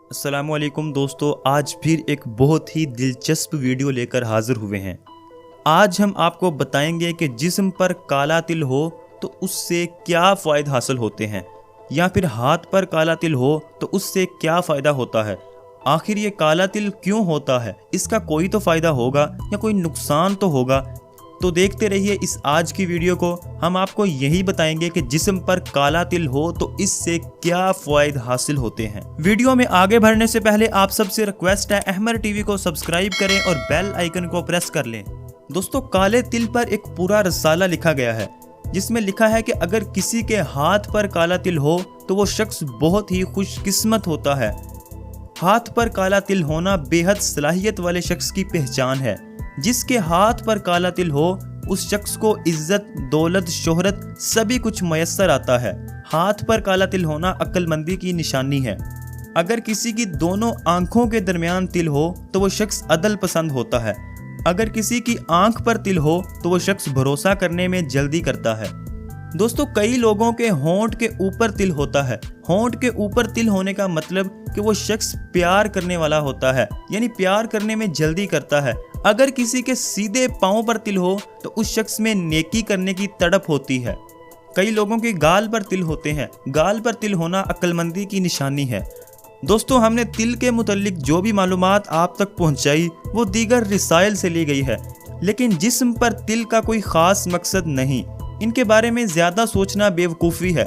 अस्सलाम वालेकुम दोस्तों, आज फिर एक बहुत ही दिलचस्प वीडियो लेकर हाजिर हुए हैं। आज हम आपको बताएंगे कि जिस्म पर काला तिल हो तो उससे क्या फ़ायदे हासिल होते हैं, या फिर हाथ पर काला तिल हो तो उससे क्या फ़ायदा होता है। आखिर ये काला तिल क्यों होता है, इसका कोई तो फ़ायदा होगा या कोई नुकसान तो होगा। तो देखते रहिए इस आज की वीडियो को। हम आपको यही बताएंगे कि जिस्म पर काला तिल हो तो इससे क्या फ़ायदे हासिल होते हैं। वीडियो में आगे बढ़ने से पहले आप सबसे रिक्वेस्ट है, अहमर टीवी को सब्सक्राइब करें और बेल आइकन को प्रेस कर लें। दोस्तों, काले तिल पर एक पूरा रसाला लिखा गया है जिसमें लिखा है कि अगर किसी के हाथ पर काला तिल हो तो वो शख्स बहुत ही खुशकिस्मत होता है। हाथ पर काला तिल होना बेहद सलाहियत वाले शख्स की पहचान है। जिसके हाथ पर काला तिल हो उस शख्स को इज्जत, दौलत, शोहरत सभी कुछ मयस्सर आता है। हाथ पर काला तिल होना अक्लमंदी की निशानी है। अगर किसी की दोनों आंखों के दरमियान तिल हो तो वो शख्स अदल पसंद होता है। अगर किसी की आंख पर तिल हो तो वो शख्स भरोसा करने में जल्दी करता है। दोस्तों, कई लोगों के होंठ के ऊपर तिल होता है। होंठ के ऊपर तिल होने का मतलब कि वो शख्स प्यार करने वाला होता है, यानी प्यार करने में जल्दी करता है। अगर किसी के सीधे पांव पर तिल हो तो उस शख्स में नेकी करने की तड़प होती है। कई लोगों के गाल पर तिल होते हैं। गाल पर तिल होना अक्लमंदी की निशानी है। दोस्तों, हमने तिल के मुतल्लिक जो भी मालूमात आप तक पहुंचाई वो दीगर रिसाइल से ली गई है, लेकिन जिस्म पर तिल का कोई ख़ास मकसद नहीं। इनके बारे में ज़्यादा सोचना बेवकूफ़ी है।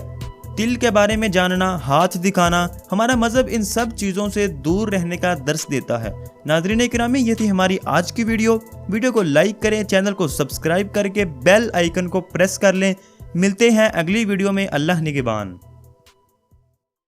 तिल के बारे में जानना, हाथ दिखाना, हमारा मज़हब इन सब चीज़ों से दूर रहने का दर्स देता है। नाज़रीन किरामी, ये थी हमारी आज की वीडियो को लाइक करें, चैनल को सब्सक्राइब करके बेल आइकन को प्रेस कर लें। मिलते हैं अगली वीडियो में। अल्लाह निगहबान।